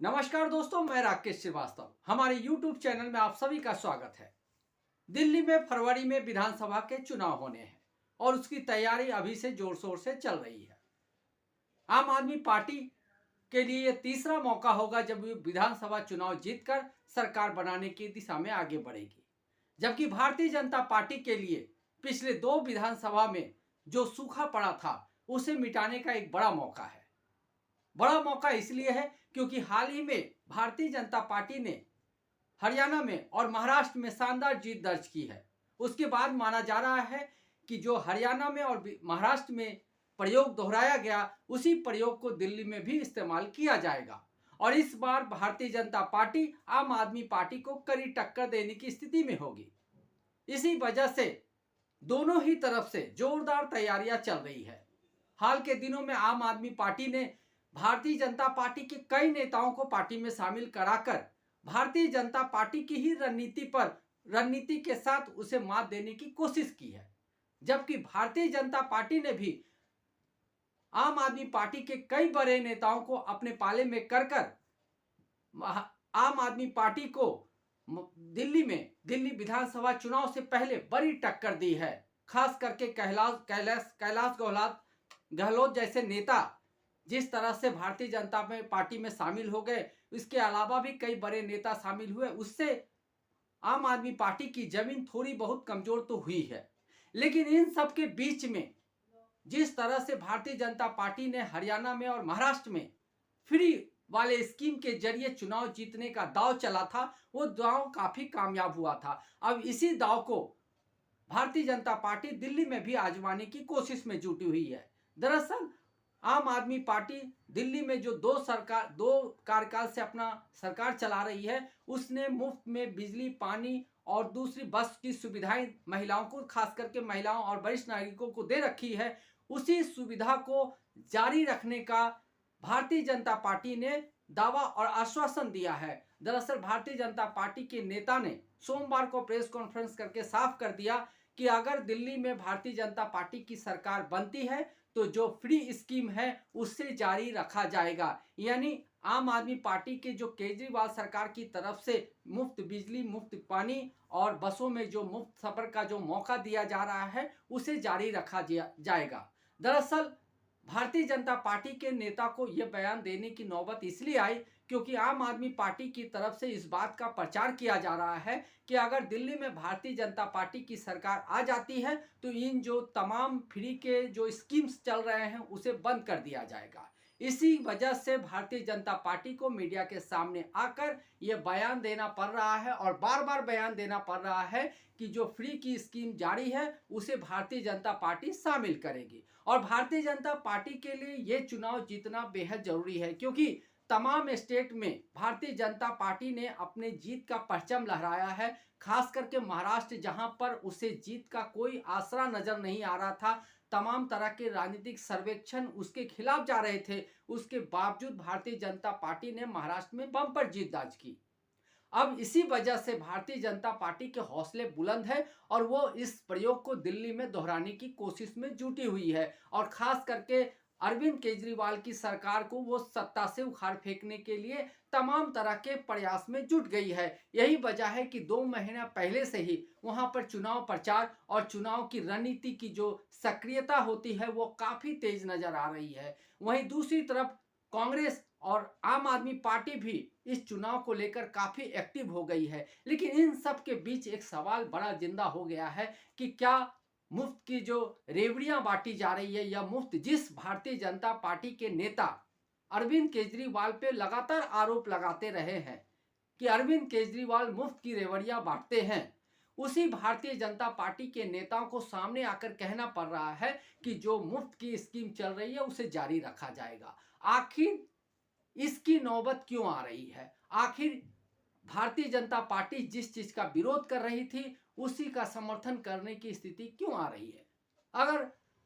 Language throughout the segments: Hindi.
नमस्कार दोस्तों, मैं राकेश श्रीवास्तव। हमारे YouTube चैनल में आप सभी का स्वागत है। दिल्ली में फरवरी में विधानसभा के चुनाव होने हैं और उसकी तैयारी अभी से जोर शोर से चल रही है। आम आदमी पार्टी के लिए यह तीसरा मौका होगा जब वो विधानसभा चुनाव जीतकर सरकार बनाने की दिशा में आगे बढ़ेगी, जबकि भारतीय जनता पार्टी के लिए पिछले दो विधानसभा में जो सूखा पड़ा था उसे मिटाने का एक बड़ा मौका है। बड़ा मौका इसलिए है क्योंकि हाल ही में भारतीय जनता पार्टी ने हरियाणा में और महाराष्ट्र में शानदार जीत दर्ज की है। उसके बाद माना जा रहा है कि जो हरियाणा में और महाराष्ट्र में प्रयोग दोहराया गया, उसी प्रयोग को दिल्ली में भी इस्तेमाल किया जाएगा और इस बार भारतीय जनता पार्टी आम आदमी पार्टी को कड़ी टक्कर देने की स्थिति में होगी। इसी वजह से दोनों ही तरफ से जोरदार तैयारियां चल रही है। हाल के दिनों में आम आदमी पार्टी ने भारतीय जनता पार्टी के कई नेताओं को पार्टी में शामिल कराकर भारतीय जनता पार्टी की ही रणनीति के साथ उसे मात देने की कोशिश की है, जबकि भारतीय जनता पार्टी ने भी आम आदमी पार्टी के कई बड़े नेताओं को अपने पाले में कर आम आदमी पार्टी को दिल्ली विधानसभा चुनाव से पहले बड़ी टक्कर दी है। खास करके कैलाश गहलोत जैसे नेता जिस तरह से भारतीय जनता पार्टी में शामिल हो गए, इसके अलावा भी कई बड़े नेता शामिल हुए, उससे आम आदमी पार्टी की जमीन थोड़ी बहुत कमजोर तो हुई है। लेकिन इन सब के बीच में जिस तरह से भारतीय जनता पार्टी ने हरियाणा में और महाराष्ट्र में फ्री वाले स्कीम के जरिए चुनाव जीतने का दांव चला था, वो दांव काफी कामयाब हुआ था। अब इसी दांव को भारतीय जनता पार्टी दिल्ली में भी आजमाने की कोशिश में जुटी हुई है। दरअसल आम आदमी पार्टी दिल्ली में जो दो कार्यकाल से अपना सरकार चला रही है, उसने मुफ्त में बिजली, पानी और दूसरी बस की सुविधाएं महिलाओं को, खास करके महिलाओं और वरिष्ठ नागरिकों को दे रखी है। उसी सुविधा को जारी रखने का भारतीय जनता पार्टी ने दावा और आश्वासन दिया है। दरअसल भारतीय जनता पार्टी के नेता ने सोमवार को प्रेस कॉन्फ्रेंस करके साफ कर दिया कि अगर दिल्ली में भारतीय जनता पार्टी की सरकार बनती है तो जो फ्री स्कीम है उससे जारी रखा जाएगा। यानी आम आदमी पार्टी के जो केजरीवाल सरकार की तरफ से मुफ्त बिजली, मुफ्त पानी और बसों में जो मुफ्त सफर का जो मौका दिया जा रहा है, उसे जारी रखा जाएगा। दरअसल भारतीय जनता पार्टी के नेता को यह बयान देने की नौबत इसलिए आई क्योंकि आम आदमी पार्टी की तरफ से इस बात का प्रचार किया जा रहा है कि अगर दिल्ली में भारतीय जनता पार्टी की सरकार आ जाती है तो इन जो तमाम फ्री के जो स्कीम्स चल रहे हैं उसे बंद कर दिया जाएगा। इसी वजह से भारतीय जनता पार्टी को मीडिया के सामने आकर यह बयान देना पड़ रहा है और बार बार बयान देना पड़ रहा है कि जो फ्री की स्कीम जारी है उसे भारतीय जनता पार्टी शामिल करेगी। और भारतीय जनता पार्टी के लिए ये चुनाव जीतना बेहद जरूरी है क्योंकि तमाम स्टेट में भारतीय जनता पार्टी ने अपने जीत का परचम लहराया है। खास करके महाराष्ट्र, जहां पर उसे जीत का कोई आसरा नजर नहीं आ रहा था, तमाम तरह के राजनीतिक सर्वेक्षण उसके खिलाफ जा रहे थे, उसके बावजूद भारतीय जनता पार्टी ने महाराष्ट्र में बम्पर जीत दर्ज की। अब इसी वजह से भारतीय जनता पार्टी के हौसले बुलंद है और वो इस प्रयोग को दिल्ली में दोहराने की कोशिश में जुटी हुई है और खास करके अरविंद केजरीवाल की सरकार को वो सत्ता से उखाड़ फेंकने के लिए तमाम तरह के प्रयास में जुट गई है। यही वजह है कि 2 महीना पहले से ही वहां पर चुनाव प्रचार और चुनाव की रणनीति की जो सक्रियता होती है वो काफी तेज नजर आ रही है। वहीं दूसरी तरफ कांग्रेस और आम आदमी पार्टी भी इस चुनाव को लेकर काफी एक्टिव हो गई है। लेकिन इन सब के बीच एक सवाल बड़ा जिंदा हो गया है कि क्या मुफ्त की जो रेवड़ियां बांटी जा रही है या मुफ्त, जिस भारतीय जनता पार्टी के नेता अरविंद केजरीवाल पे लगातार आरोप लगाते रहे हैं कि अरविंद केजरीवाल मुफ्त की रेवड़ियां बांटते हैं, उसी भारतीय जनता पार्टी के नेताओं को सामने आकर कहना पड़ रहा है कि जो मुफ्त की स्कीम चल रही है उसे जारी रखा जाएगा। आखिर इसकी नौबत क्यों आ रही है? आखिर भारतीय जनता पार्टी जिस चीज का विरोध कर रही थी उसी का समर्थन करने की स्थिति क्यों आ रही है? अगर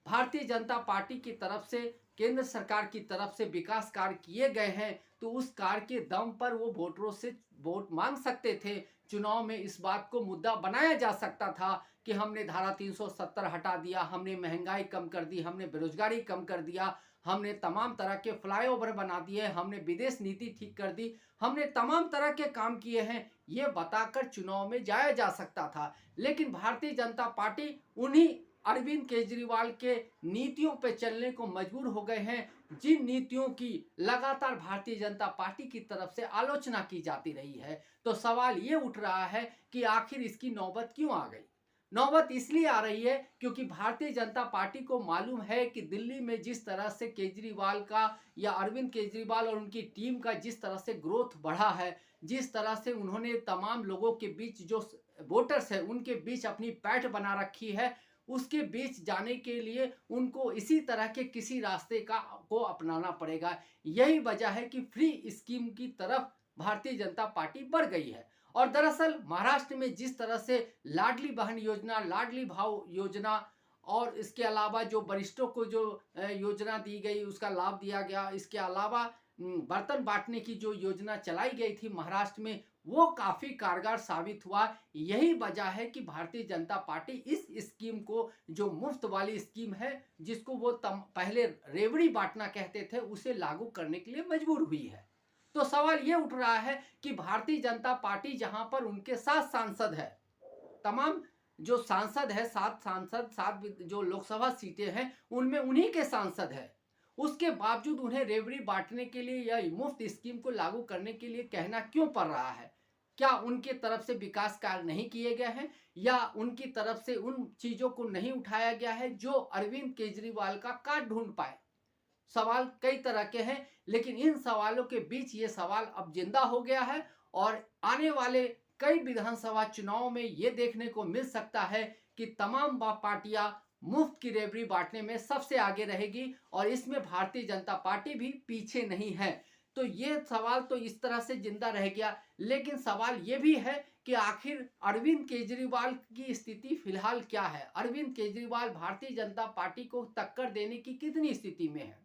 भारतीय जनता पार्टी की तरफ से, केंद्र सरकार की तरफ से विकास कार्य किए गए हैं तो उस कार्य के दम पर वो वोटरों से वोट मांग सकते थे। चुनाव में इस बात को मुद्दा बनाया जा सकता था कि हमने धारा 370 हटा दिया, हमने महंगाई कम कर दी, हमने बेरोजगारी कम कर दिया, हमने तमाम तरह के फ्लाईओवर बना दिए, हमने विदेश नीति ठीक कर दी, हमने तमाम तरह के काम किए हैं, ये बताकर चुनाव में जाया जा सकता था। लेकिन भारतीय जनता पार्टी उन्हीं अरविंद केजरीवाल के नीतियों पे चलने को मजबूर हो गए हैं, जिन नीतियों की लगातार भारतीय जनता पार्टी की तरफ से आलोचना की जाती रही है। तो सवाल ये उठ रहा है कि आखिर इसकी नौबत क्यों आ गई। नौबत इसलिए आ रही है क्योंकि भारतीय जनता पार्टी को मालूम है कि दिल्ली में जिस तरह से केजरीवाल का या अरविंद केजरीवाल और उनकी टीम का जिस तरह से ग्रोथ बढ़ा है, जिस तरह से उन्होंने तमाम लोगों के बीच जो वोटर्स है उनके बीच अपनी पैठ बना रखी है, उसके बीच जाने के लिए उनको इसी तरह के किसी रास्ते को अपनाना पड़ेगा। यही वजह है कि फ्री स्कीम की तरफ भारतीय जनता पार्टी बढ़ गई है। और दरअसल महाराष्ट्र में जिस तरह से लाडली बहन योजना, लाडली भाव योजना और इसके अलावा जो वरिष्ठों को जो योजना दी गई उसका लाभ दिया गया, इसके अलावा बर्तन बांटने की जो योजना चलाई गई थी महाराष्ट्र में, वो काफ़ी कारगर साबित हुआ। यही वजह है कि भारतीय जनता पार्टी इस स्कीम को, जो मुफ्त वाली स्कीम है जिसको वो पहले रेवड़ी बांटना कहते थे, उसे लागू करने के लिए मजबूर हुई है। तो सवाल ये उठ रहा है कि भारतीय जनता पार्टी जहां पर उनके 7 सांसद है, तमाम जो सांसद है 7 सांसद, 7 जो लोकसभा सीटें हैं उनमें उन्हीं के सांसद है, उसके बावजूद उन्हें रेवड़ी बांटने के लिए या मुफ्त स्कीम को लागू करने के लिए कहना क्यों पड़ रहा है। क्या उनकी तरफ से विकास कार्य नहीं किए गए हैं या उनकी तरफ से उन चीज़ों को नहीं उठाया गया है जो अरविंद केजरीवाल का काट ढूंढ पाए। सवाल कई तरह के हैं, लेकिन इन सवालों के बीच ये सवाल अब जिंदा हो गया है और आने वाले कई विधानसभा चुनाव में ये देखने को मिल सकता है कि तमाम पार्टियां मुफ्त की रेवड़ी बांटने में सबसे आगे रहेगी और इसमें भारतीय जनता पार्टी भी पीछे नहीं है। तो ये सवाल तो इस तरह से जिंदा रह गया, लेकिन सवाल ये भी है कि आखिर अरविंद केजरीवाल की स्थिति फिलहाल क्या है। अरविंद केजरीवाल भारतीय जनता पार्टी को टक्कर देने की कितनी स्थिति में है।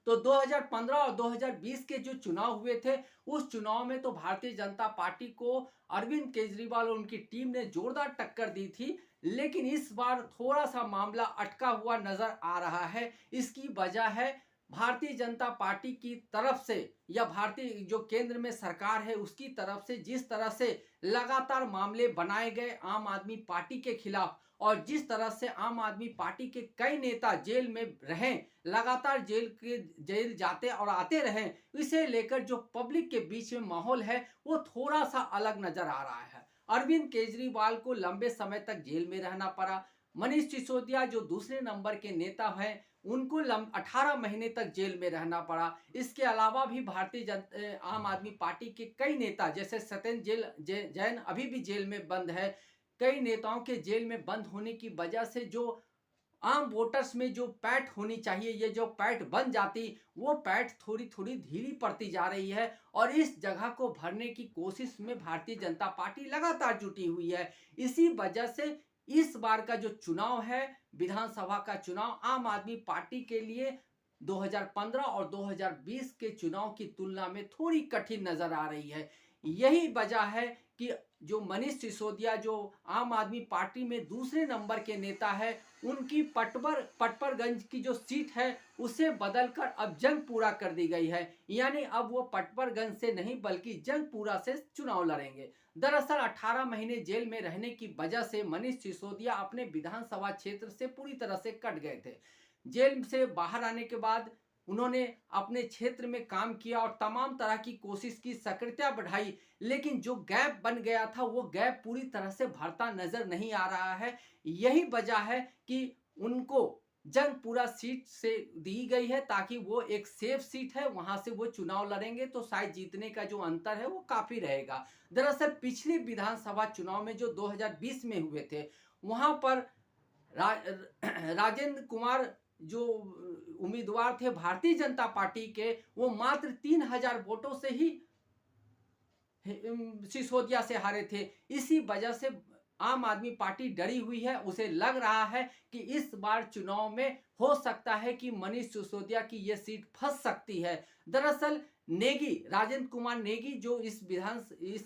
तो 2015 और 2020 के जो चुनाव हुए थे, उस चुनाव में तो भारतीय जनता पार्टी को अरविंद केजरीवाल और उनकी टीम ने जोरदार टक्कर दी थी, लेकिन इस बार थोड़ा सा मामला अटका हुआ नजर आ रहा है। इसकी वजह है भारतीय जनता पार्टी की तरफ से या भारतीय जो केंद्र में सरकार है उसकी तरफ से जिस तरह से लगातार मामले बनाए गए आम आदमी पार्टी के खिलाफ, और जिस तरह से आम आदमी पार्टी के कई नेता जेल में रहें, लगातार जेल जाते और आते रहें, इसे लेकर जो पब्लिक के बीच में माहौल है वो थोड़ा सा अलग नजर आ रहा है। अरविंद केजरीवाल को लंबे समय तक जेल में रहना पड़ा। मनीष सिसोदिया जो दूसरे नंबर के नेता हैं उनको 18 महीने तक जेल में रहना पड़ा। इसके अलावा भी आम आदमी पार्टी के कई नेता जैसे सत्येंद्र जैन अभी भी जेल में बंद है। कई नेताओं के जेल में बंद होने की वजह से जो आम वोटर्स में जो पैठ होनी चाहिए, ये जो पैठ बन जाती, वो पैठ थोड़ी थोड़ी ढीली पड़ती जा रही है और इस जगह को भरने की कोशिश में भारतीय जनता पार्टी लगातार जुटी हुई है। इसी वजह से इस बार का जो चुनाव है, विधानसभा का चुनाव, आम आदमी पार्टी के लिए 2015 और 2020 के चुनाव की तुलना में थोड़ी कठिन नजर आ रही है। यही वजह है कि जो मनीष सिसोदिया जो आम आदमी पार्टी में दूसरे नंबर के नेता है, उनकी पटपरगंज की जो सीट है उसे बदलकर अब जंगपुरा कर दी गई है। यानी अब वो पटपरगंज से नहीं बल्कि जंगपुरा से चुनाव लड़ेंगे। दरअसल 18 महीने जेल में रहने की वजह से मनीष सिसोदिया अपने विधानसभा क्षेत्र से पूरी तरह से कट गए थे। जेल से बाहर आने के बाद उन्होंने अपने क्षेत्र में काम किया और तमाम तरह की कोशिश की, सक्रियता बढ़ाई, लेकिन जो गैप बन गया था वो गैप पूरी तरह से भरता नजर नहीं आ रहा है। यही वजह है कि उनको जंगपुरा सीट से दी गई है ताकि वो एक सेफ सीट है, वहां से वो चुनाव लड़ेंगे तो शायद जीतने का जो अंतर है वो काफी रहेगा। दरअसल पिछले विधानसभा चुनाव में जो 2020 में हुए थे, वहां पर राजेंद्र कुमार जो उम्मीदवार थे भारतीय जनता पार्टी के, वो मात्र 3000 वोटों से ही सिसोदिया से हारे थे। इसी वजह से आम आदमी पार्टी डरी हुई है। उसे लग रहा है कि इस बार चुनाव में हो सकता है कि मनीष सिसोदिया की यह सीट फंस सकती है। दरअसल नेगी, राजेंद्र कुमार नेगी, जो इस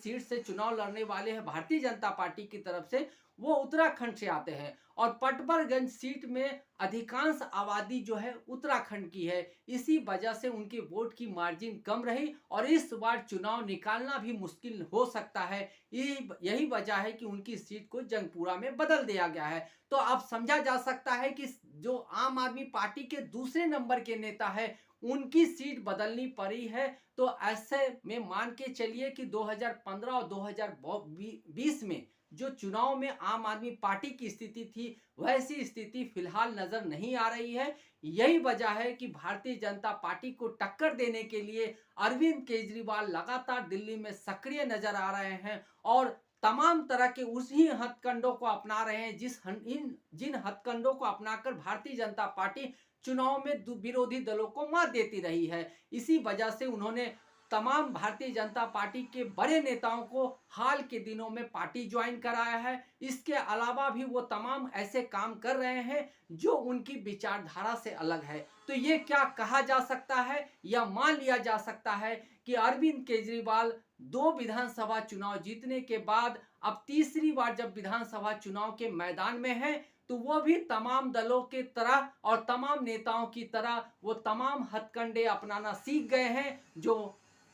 सीट से चुनाव लड़ने वाले हैं भारतीय जनता पार्टी की तरफ से, वो उत्तराखंड से आते हैं और पटपरगंज सीट में अधिकांश आबादी जो है उत्तराखंड की है। इसी वजह से उनके वोट की मार्जिन कम रही और इस बार चुनाव निकालना भी मुश्किल हो सकता है। यही वजह है कि उनकी सीट को जंगपुरा में बदल दिया गया है। तो अब समझा जा सकता है कि जो आम आदमी पार्टी के दूसरे नंबर के नेता है, उनकी सीट बदलनी पड़ी है। तो ऐसे में मान के चलिए कि 2015 और 2020 में जो चुनाव में आम आदमी पार्टी की स्थिति थी, वैसी स्थिति फिलहाल नजर नहीं आ रही है। यही वजह है कि भारतीय जनता पार्टी को टक्कर देने के लिए अरविंद केजरीवाल लगातार दिल्ली में सक्रिय नजर आ रहे हैं और तमाम तरह के उसी हथकंडों को अपना रहे हैं जिन हथकंडों को अपनाकर भारतीय जनता पार्टी चुनाव में विरोधी दलों को मात देती रही है। इसी वजह से उन्होंने तमाम भारतीय जनता पार्टी के बड़े नेताओं को हाल के दिनों में पार्टी ज्वाइन कराया है। इसके अलावा भी वो तमाम ऐसे काम कर रहे हैं जो उनकी विचारधारा से अलग है। तो ये क्या कहा जा सकता है या मान लिया जा सकता है कि अरविंद केजरीवाल 2 विधानसभा चुनाव जीतने के बाद अब तीसरी बार जब विधानसभा चुनाव के मैदान में है, तो वो भी तमाम दलों के तरह और तमाम नेताओं की तरह वो तमाम हथकंडे अपनाना सीख गए हैं जो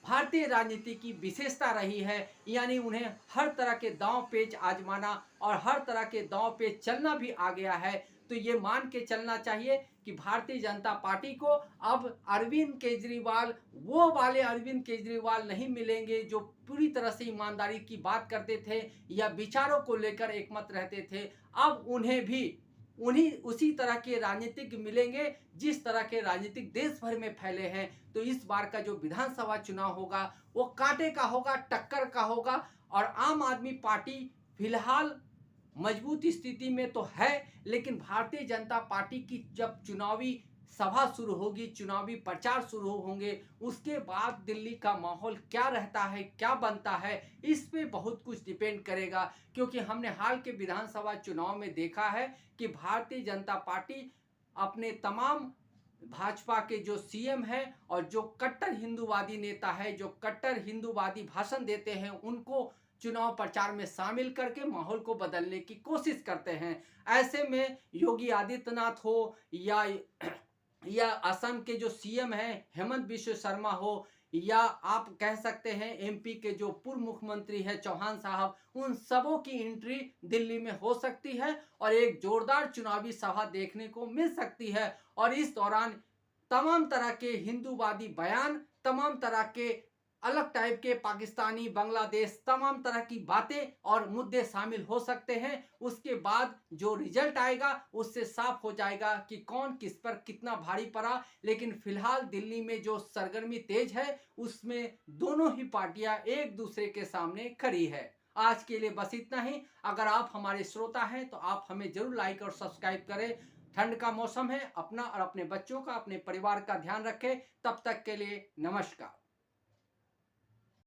भारतीय राजनीति की विशेषता रही है। यानी उन्हें हर तरह के दांव पेच आजमाना और हर तरह के दांव पेच चलना भी आ गया है। तो ये मान के चलना चाहिए कि भारतीय जनता पार्टी को अब अरविंद केजरीवाल, वो वाले अरविंद केजरीवाल नहीं मिलेंगे जो पूरी तरह से ईमानदारी की बात करते थे या विचारों को लेकर एकमत रहते थे। अब उन्हें भी उसी तरह के राजनीतिक मिलेंगे जिस तरह के राजनीतिक देश भर में फैले हैं। तो इस बार का जो विधानसभा चुनाव होगा वो कांटे का होगा, टक्कर का होगा और आम आदमी पार्टी फिलहाल मजबूत स्थिति में तो है, लेकिन भारतीय जनता पार्टी की जब चुनावी सभा शुरू होगी, चुनावी प्रचार शुरू होंगे, उसके बाद दिल्ली का माहौल क्या रहता है, क्या बनता है, इस पे बहुत कुछ डिपेंड करेगा। क्योंकि हमने हाल के विधानसभा चुनाव में देखा है कि भारतीय जनता पार्टी अपने तमाम भाजपा के जो सीएम हैं और जो कट्टर हिंदूवादी नेता है, जो कट्टर हिंदूवादी भाषण देते हैं, उनको चुनाव प्रचार में शामिल करके माहौल को बदलने की कोशिश करते हैं। ऐसे में योगी आदित्यनाथ हो या असम के जो सीएम हैं हेमंत बिश्व शर्मा हो, या आप कह सकते हैं एमपी के जो पूर्व मुख्यमंत्री है चौहान साहब, उन सबों की एंट्री दिल्ली में हो सकती है और एक जोरदार चुनावी सभा देखने को मिल सकती है। और इस दौरान तमाम तरह के हिंदूवादी बयान, तमाम तरह के अलग टाइप के पाकिस्तानी, बांग्लादेश, तमाम तरह की बातें और मुद्दे शामिल हो सकते हैं। उसके बाद जो रिजल्ट आएगा उससे साफ हो जाएगा कि कौन किस पर कितना भारी पड़ा। लेकिन फिलहाल दिल्ली में जो सरगर्मी तेज है उसमें दोनों ही पार्टियां एक दूसरे के सामने खड़ी है। आज के लिए बस इतना ही। अगर आप हमारे श्रोता हैं तो आप हमें जरूर लाइक और सब्सक्राइब करें। ठंड का मौसम है, अपना और अपने बच्चों का, अपने परिवार का ध्यान रखें। तब तक के लिए नमस्कार।